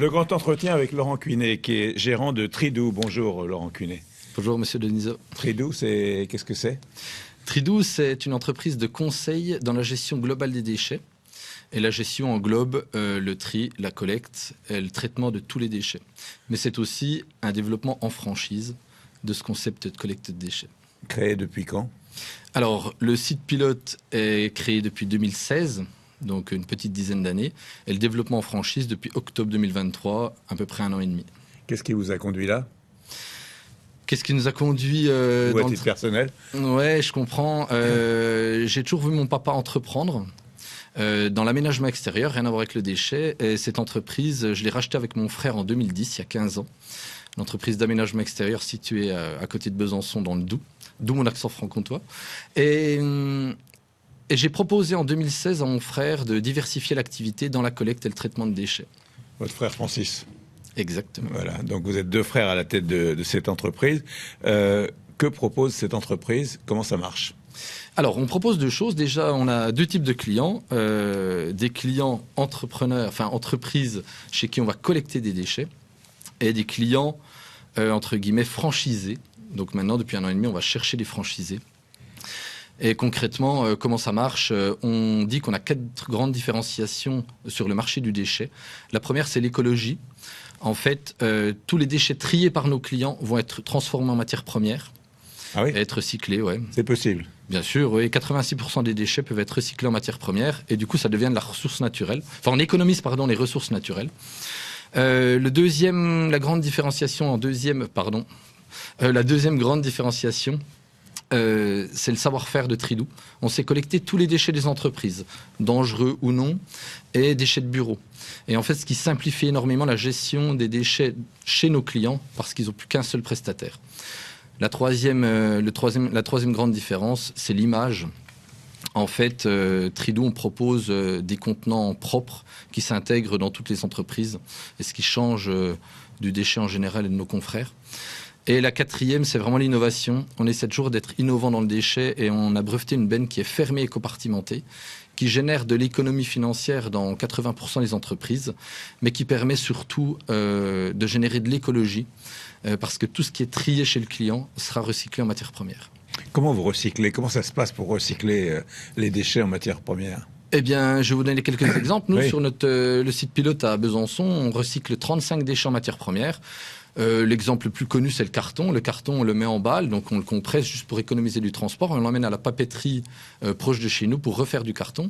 Le grand entretien avec Laurent Cuinet, qui est gérant de Tridou. Bonjour Laurent Cuinet. Bonjour Monsieur Denisot. Tridou, qu'est-ce que c'est? Tridou, c'est une entreprise de conseil dans la gestion globale des déchets. Et la gestion englobe le tri, la collecte et le traitement de tous les déchets. Mais c'est aussi un développement en franchise de ce concept de collecte de déchets. Créé depuis quand? Alors, le site pilote est créé depuis 2016, donc une petite dizaine d'années. Et le développement en franchise depuis octobre 2023, à peu près 1 an et demi. Qu'est-ce qui vous a conduit là? Qu'est-ce qui nous a conduit Ou à titre personnel? Ouais, je comprends. J'ai toujours vu mon papa entreprendre. Dans l'aménagement extérieur, rien à voir avec le déchet. Et cette entreprise, je l'ai rachetée avec mon frère en 2010, il y a 15 ans. L'entreprise d'aménagement extérieur située à côté de Besançon, dans le Doubs, d'où mon accent franc-comtois. Et j'ai proposé en 2016 à mon frère de diversifier l'activité dans la collecte et le traitement de déchets. Votre frère Francis. Exactement. Voilà, donc vous êtes 2 frères à la tête de cette entreprise. Que propose cette entreprise? Comment ça marche? Alors, on propose 2 choses. Déjà, on a 2 types de clients. Des clients entrepreneurs, enfin entreprises chez qui on va collecter des déchets, et des clients, entre guillemets, franchisés. Donc maintenant, depuis 1 an et demi, on va chercher des franchisés. Et concrètement, comment ça marche? On dit qu'on a 4 grandes différenciations sur le marché du déchet. La première, c'est l'écologie. En fait, tous les déchets triés par nos clients vont être transformés en matière première. Ah oui? Et être recyclés, ouais. C'est possible? Bien sûr, oui. 86% des déchets peuvent être recyclés en matière première. Et du coup, ça devient de la ressource naturelle. Enfin, on économise, les ressources naturelles. La deuxième grande différenciation, c'est le savoir-faire de Tridou. On sait collecter tous les déchets des entreprises, dangereux ou non, et déchets de bureau. Et en fait, ce qui simplifie énormément la gestion des déchets chez nos clients, parce qu'ils n'ont plus qu'un seul prestataire. La troisième grande différence, c'est l'image. En fait, Tridou, on propose des contenants propres qui s'intègrent dans toutes les entreprises, et ce qui change du déchet en général et de nos confrères. Et la 4e, c'est vraiment l'innovation. On essaie toujours d'être innovant dans le déchet, et on a breveté une benne qui est fermée et compartimentée, qui génère de l'économie financière dans 80% des entreprises, mais qui permet surtout de générer de l'écologie, parce que tout ce qui est trié chez le client sera recyclé en matière première. Comment vous recyclez? Comment ça se passe pour recycler les déchets en matière première? Eh bien, je vais vous donner quelques exemples. Nous, oui. Sur le site pilote à Besançon, on recycle 35 déchets en matière première. L'exemple le plus connu, c'est le carton. Le carton, on le met en balle, donc on le compresse juste pour économiser du transport. On l'emmène à la papeterie proche de chez nous pour refaire du carton.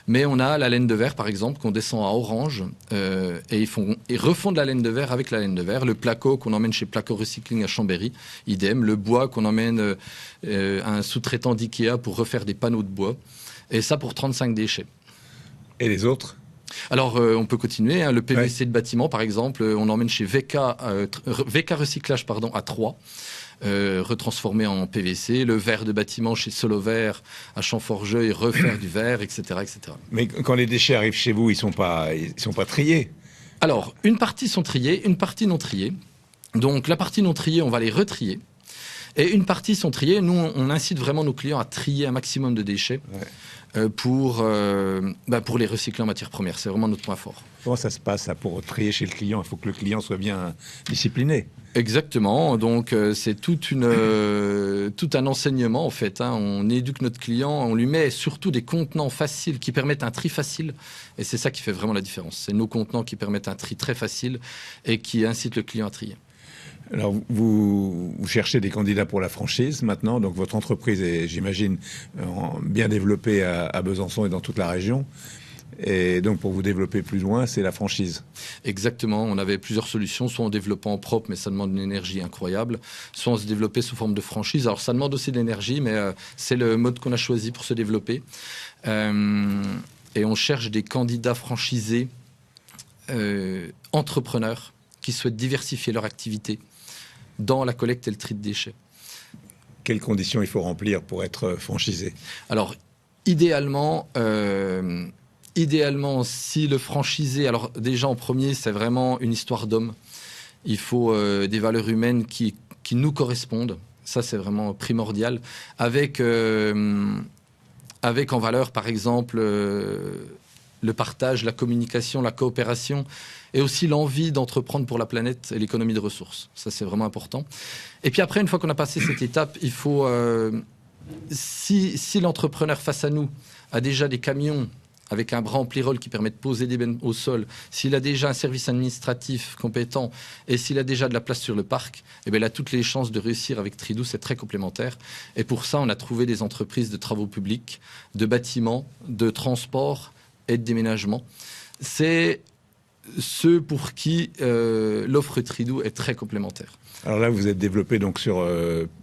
Mais on a la laine de verre, par exemple, qu'on descend à Orange, et ils refont de la laine de verre avec la laine de verre. Le placo qu'on emmène chez Placo Recycling à Chambéry, idem. Le bois qu'on emmène à un sous-traitant d'Ikea pour refaire des panneaux de bois. Et ça pour 35 déchets. Et les autres? Alors, on peut continuer. Le PVC de bâtiment, par exemple, on emmène chez VK Recyclage à Troyes, retransformé en PVC. Le verre de bâtiment chez Solovert à Champforgeuil, refaire du verre, etc., etc. Mais quand les déchets arrivent chez vous, ils sont pas triés? Alors, une partie sont triés, une partie non triés. Donc, la partie non triée, on va les retrier. Et une partie sont triées. Nous, on incite vraiment nos clients à trier un maximum de déchets. Ouais. Pour les recycler en matière première. C'est vraiment notre point fort. Comment ça se passe pour trier chez le client? Il faut que le client soit bien discipliné. Exactement. Donc, c'est tout un enseignement, en fait. On éduque notre client, on lui met surtout des contenants faciles qui permettent un tri facile. Et c'est ça qui fait vraiment la différence. C'est nos contenants qui permettent un tri très facile et qui incitent le client à trier. Alors, vous cherchez des candidats pour la franchise maintenant, donc votre entreprise est, j'imagine, bien développée à Besançon et dans toute la région. Et donc, pour vous développer plus loin, c'est la franchise. Exactement. On avait plusieurs solutions, soit en développant en propre, mais ça demande une énergie incroyable, soit on se développait sous forme de franchise. Alors, ça demande aussi de l'énergie, mais c'est le mode qu'on a choisi pour se développer. Et on cherche des candidats franchisés, entrepreneurs, qui souhaitent diversifier leur activité dans la collecte et le tri de déchets. Quelles conditions il faut remplir pour être franchisé? Alors, idéalement, si le franchisé... Alors, déjà, en premier, c'est vraiment une histoire d'homme. Il faut des valeurs humaines qui nous correspondent. Ça, c'est vraiment primordial. Avec en valeur, par exemple, le partage, la communication, la coopération et aussi l'envie d'entreprendre pour la planète et l'économie de ressources. Ça, c'est vraiment important. Et puis après, une fois qu'on a passé cette étape, il faut... si l'entrepreneur face à nous a déjà des camions avec un bras en plirole qui permet de poser des bennes au sol, s'il a déjà un service administratif compétent et s'il a déjà de la place sur le parc, eh bien, il a toutes les chances de réussir avec Tridou, c'est très complémentaire. Et pour ça, on a trouvé des entreprises de travaux publics, de bâtiments, de transport et de déménagement. C'est ceux pour qui l'offre Tridou est très complémentaire. Alors là, vous êtes développé donc sur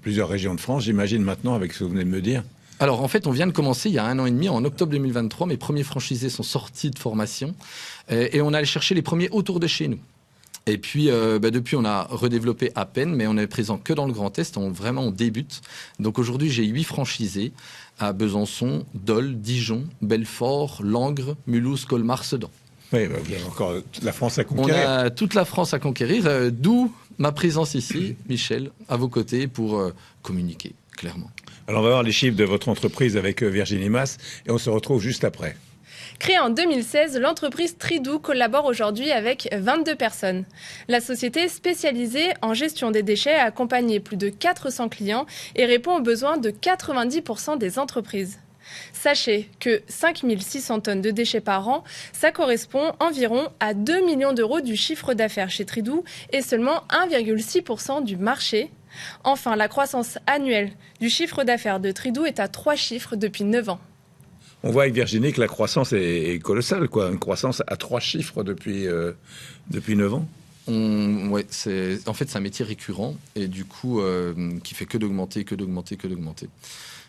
plusieurs régions de France, j'imagine maintenant, avec ce que vous venez de me dire. Alors en fait, on vient de commencer il y a 1 an et demi, en octobre 2023, mes premiers franchisés sont sortis de formation et on allait chercher les premiers autour de chez nous. Et puis depuis, on a redéveloppé à peine, mais on est présent que dans le Grand Est, on débute. Donc aujourd'hui, j'ai 8 franchisés à Besançon, Dole, Dijon, Belfort, Langres, Mulhouse, Colmar, Sedan. Oui, vous avez encore toute la France à conquérir. On a toute la France à conquérir, d'où ma présence ici, Michel, à vos côtés pour communiquer, clairement. Alors on va voir les chiffres de votre entreprise avec Virginie Mas et on se retrouve juste après. Créée en 2016, l'entreprise Tridou collabore aujourd'hui avec 22 personnes. La société spécialisée en gestion des déchets a accompagné plus de 400 clients et répond aux besoins de 90% des entreprises. Sachez que 5600 tonnes de déchets par an, ça correspond environ à 2 millions d'euros du chiffre d'affaires chez Tridou et seulement 1,6% du marché. Enfin, la croissance annuelle du chiffre d'affaires de Tridou est à 3 chiffres depuis 9 ans. On voit avec Virginie que la croissance est colossale, quoi. Une croissance à 3 chiffres depuis 9 ans. Ouais, en fait, c'est un métier récurrent et du coup, qui fait que d'augmenter.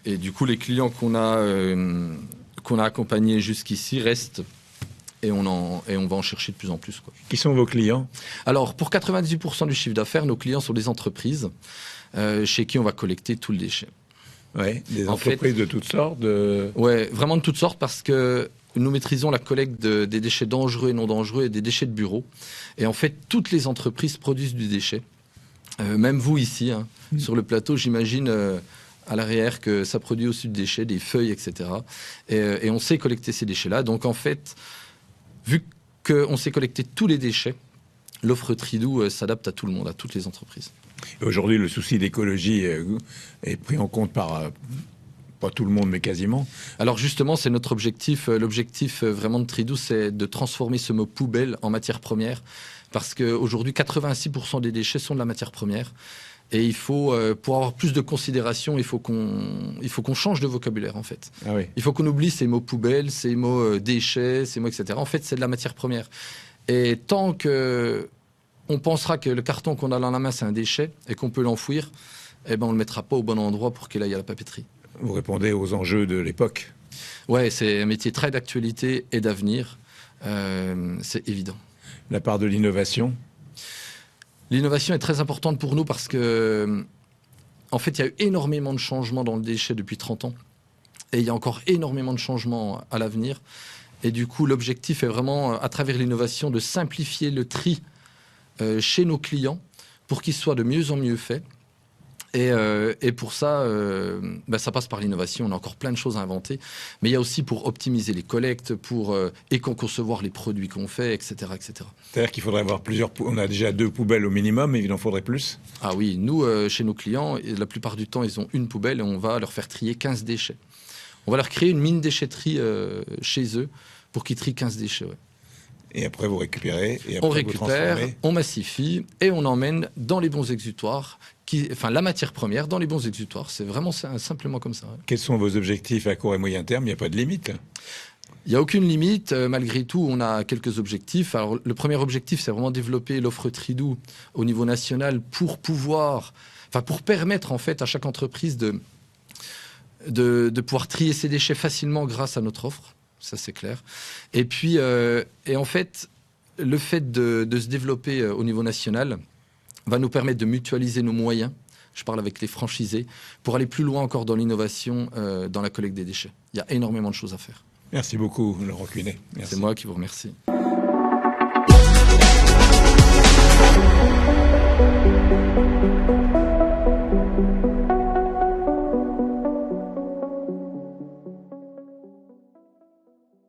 Et du coup, les clients qu'on a accompagnés jusqu'ici restent et on va en chercher de plus en plus, quoi. Qui sont vos clients ? Alors, pour 98% du chiffre d'affaires, nos clients sont des entreprises chez qui on va collecter tout le déchet. Oui, des entreprises de toutes sortes. Ouais, vraiment de toutes sortes parce que nous maîtrisons la collecte des déchets dangereux et non dangereux et des déchets de bureau. Et en fait, toutes les entreprises produisent du déchet. Même vous ici, sur le plateau, j'imagine à l'arrière que ça produit aussi du déchet, des feuilles, etc. Et on sait collecter ces déchets-là. Donc en fait, vu qu'on sait collecter tous les déchets, l'offre Tridou s'adapte à tout le monde, à toutes les entreprises. Et aujourd'hui, le souci d'écologie est pris en compte par pas tout le monde, mais quasiment. Alors justement, c'est notre objectif. L'objectif vraiment de Tridou, c'est de transformer ce mot poubelle en matière première. Parce qu'aujourd'hui, 86% des déchets sont de la matière première. Et il faut, pour avoir plus de considération, il faut qu'on change de vocabulaire, en fait. Ah oui. Il faut qu'on oublie ces mots poubelles, ces mots déchets, ces mots etc. En fait, c'est de la matière première. Et tant que on pensera que le carton qu'on a dans la main, c'est un déchet et qu'on peut l'enfouir, eh ben, on ne le mettra pas au bon endroit pour qu'il aille à la papeterie. Vous répondez aux enjeux de l'époque. Ouais, c'est un métier très d'actualité et d'avenir. C'est évident. La part de l'innovation ? L'innovation est très importante pour nous parce que, en fait, il y a eu énormément de changements dans le déchet depuis 30 ans. Et il y a encore énormément de changements à l'avenir. Et du coup, l'objectif est vraiment, à travers l'innovation, de simplifier le tri chez nos clients pour qu'il soit de mieux en mieux fait. Et pour ça, ça passe par l'innovation. On a encore plein de choses à inventer. Mais il y a aussi pour optimiser les collectes, pour éco-concevoir les produits qu'on fait, etc., etc. C'est-à-dire qu'il faudrait avoir on a déjà 2 poubelles au minimum, mais il en faudrait plus ? Ah oui, nous, chez nos clients, la plupart du temps, ils ont une poubelle et on va leur faire trier 15 déchets. On va leur créer une mine déchetterie chez eux pour qu'ils trient 15 déchets. Ouais. Et après, vous récupérez. Et après, on récupère, on massifie et on emmène dans les bons exutoires, la matière première dans les bons exutoires. C'est vraiment simplement comme ça. Ouais. Quels sont vos objectifs à court et moyen terme ? Il n'y a pas de limite. Il n'y a aucune limite. Malgré tout, on a quelques objectifs. Alors, le premier objectif, c'est vraiment développer l'offre Tridou au niveau national pour permettre en fait à chaque entreprise de pouvoir trier ses déchets facilement grâce à notre offre. Ça, c'est clair. Et puis, en fait, le fait de se développer au niveau national va nous permettre de mutualiser nos moyens. Je parle avec les franchisés pour aller plus loin encore dans l'innovation, dans la collecte des déchets. Il y a énormément de choses à faire. Merci beaucoup, Laurent Cunet. C'est moi qui vous remercie.